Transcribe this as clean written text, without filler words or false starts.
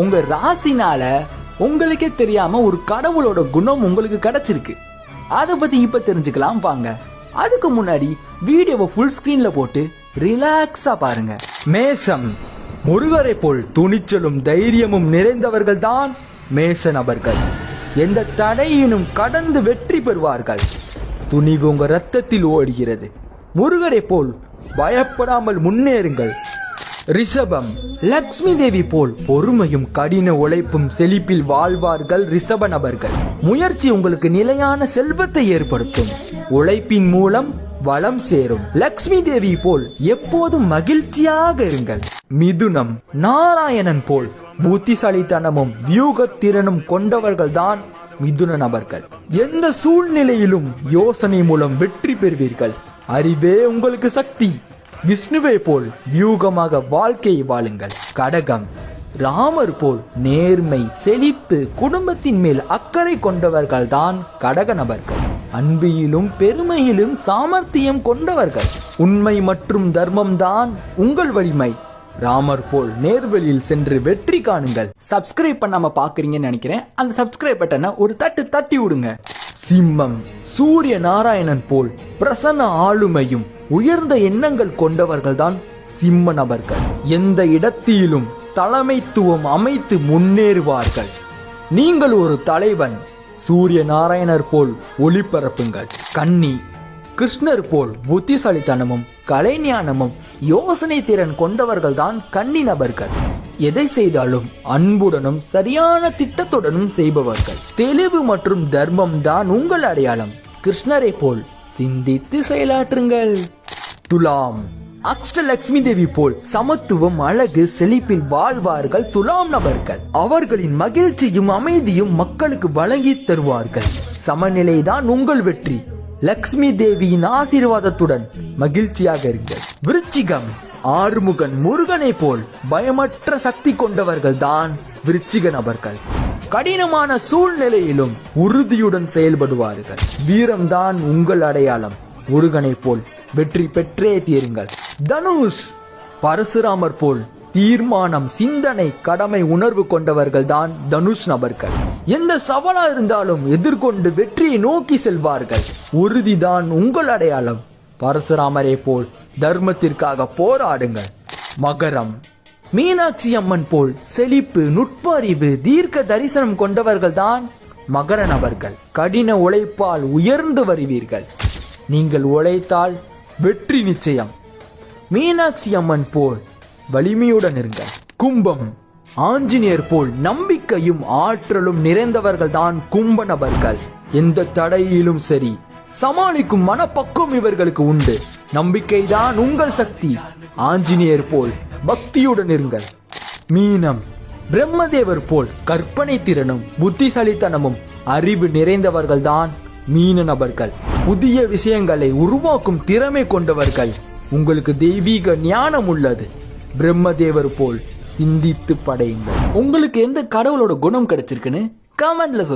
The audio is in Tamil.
உங்க ராசினால உங்களுக்கே தெரியாம ஒரு கடவுளோட குணம் உங்களுக்கு கிடைச்சிருக்கு. அத பத்தி இப்ப தெரிஞ்சுக்கலாம் வாங்க. அதுக்கு முன்னாடி வீடியோவை ஃபுல் ஸ்கிரீன்ல போட்டு ரிலாக்ஸா பாருங்க. மேஷம், முருகரை போல் துணிச்சலும் தைரியமும் நிறைந்தவர்கள் தான் மேஷ நபர்கள். எந்த தடையினும் கடந்து வெற்றி பெறுவார்கள். துணிவு உங்க ரத்தத்தில் ஓடுகிறது. முருகரை போல் பயப்படாமல் முன்னேறுங்கள். ரிஷபம், லக்ஷ்மி தேவி போல் பொறுமையும் கடின உழைப்பும் செழிப்பில் வாழ்வார்கள் ரிஷப நபர்கள். முயற்சி உங்களுக்கு நிலையான செல்வத்தை ஏற்படுத்தும். உழைப்பின் மூலம் வளம் சேரும். லக்ஷ்மி தேவி போல் எப்போதும் மகிழ்ச்சியாக இருங்கள். மிதுனம், நாராயணன் போல் புத்திசாலித்தனமும் வியூகத்திறனும் கொண்டவர்கள் தான் மிதுன நபர்கள். எந்த சூழ்நிலையிலும் யோசனை மூலம் வெற்றி பெறுவீர்கள். அறிவே உங்களுக்கு சக்தி. விஷ்ணுவை போல் வியூகமாக வாழ்க்கையை வாழுங்கள். கடகம், ராமர் போல் நேர்மை, செழிப்பு, குடும்பத்தின் மேல் அக்கறை கொண்டவர்கள் தான் கடக நபர்கள். அன்பிலும் பெருமையிலும் சாமர்த்தியம் கொண்டவர்கள். உண்மை மற்றும் தர்மம் தான் உங்கள் வலிமை. ராமர் போல் நேர்வழியில் சென்று வெற்றி காணுங்கள். சப்ஸ்கிரைப் பண்ணாம பாக்குறீங்கன்னு நினைக்கிறேன். அந்த சப்ஸ்கிரைப் பட்டனை ஒரு தட்டி விடுங்க. சிம்மம், சூரிய நாராயணன் போல் பிரசன்ன ஆளுமையும் உயர்ந்த எண்ணங்கள் கொண்டவர்கள் தான் சிம்ம நபர்கள். எந்த இடத்திலும் தலைமைத்துவம் அமைத்து முன்னேறுவார்கள். நீங்கள் ஒரு தலைவன். சூரிய நாராயணர் போல் ஒளிபரப்புங்கள். கன்னி, கிருஷ்ணர் போல் புத்திசாலித்தனமும் கலைஞானமும் யோசனை திறன் கொண்டவர்கள் தான் கன்னி நபர்கள். எதை செய்தாலும் அன்புடனும் சரியான திட்டத்துடனும் செய்பவர்கள். தெளிவு மற்றும் தர்மம் தான் உங்கள் அடையாளம். கிருஷ்ணரை போல் சிந்தித்து செயலாற்றுங்கள். துலாம், அஷ்டலட்சுமி தேவி போல் சமத்துவம், அழகு, செழிப்பில் வாழ்வார்கள் துலாம் நபர்கள். அவர்களின் மகிழ்ச்சியும் அமைதியும் மக்களுக்கு வழங்கி தருவார்கள். சமநிலைதான் உங்கள் வெற்றி. லக்ஷ்மி தேவியின் ஆசீர்வாதத்துடன் மகிழ்ச்சியாக இருங்கள். விருச்சிகம், ஆறுமுகன் முருகனை போல் பயமற்ற சக்தி கொண்டவர்கள் தான் விருச்சிக நபர்கள். கடினமான சூழ்நிலையிலும் உறுதியுடன் செயல்படுவார்கள். வீரம்தான் உங்கள் அடையாளம். முருகனை போல் வெற்றி பெற்றே தீருங்கள். தனுஷ், பரசுராமர் போல் தீர்மானம், சிந்தனை, கடமை உணர்வு கொண்டவர்கள் தான் தனுஷ் நபர்கள். எந்த சவாலா இருந்தாலும் எதிர்கொண்டு வெற்றியை நோக்கி செல்வார்கள். உறுதிதான் உங்கள் அடையாளம். பரசுராமரை போல் தர்மத்திற்காக போராடுங்கள். மகரம், மீனாட்சி அம்மன் போல் செழிப்பு, நுட்பறிவு, தீர்க்க தரிசனம் கொண்டவர்கள் தான் மகர நபர்கள். கடின உழைப்பால் உயர்ந்து வருவீர்கள். நீங்கள் உழைத்தால் வெற்றி நிச்சயம். மீனாட்சி அம்மன் போல் வலிமையுடன் இருங்கள். கும்பம், ஆஞ்சநேயர் போல் நம்பிக்கையும் ஆற்றலும் நிறைந்தவர்கள் தான் கும்ப நபர்கள். எந்த தடையிலும் சரி சமாளிக்கும் மனப்பக்குவம் இவர்களுக்கு உண்டு. நம்பிக்கைதான் உங்கள் சக்தி. ஆஞ்சநேயர் போல் பக்தியுடன் இருங்கள். மீனம், பிரம்மதேவர் போல் கற்பனை திறனும் புத்திசாலித்தனமும் அறிவு நிறைந்தவர்கள் தான் மீன நபர்கள். புதிய விஷயங்களை உருவாக்கும் திறமை கொண்டவர்கள். உங்களுக்கு தெய்வீக ஞானம் உள்ளது. பிரம்மதேவர் போல் சிந்தித்து படையுங்கள். உங்களுக்கு எந்த கடவுளோட குணம் கிடைச்சிருக்குன்னு கமெண்ட்ல சொல்லுங்க.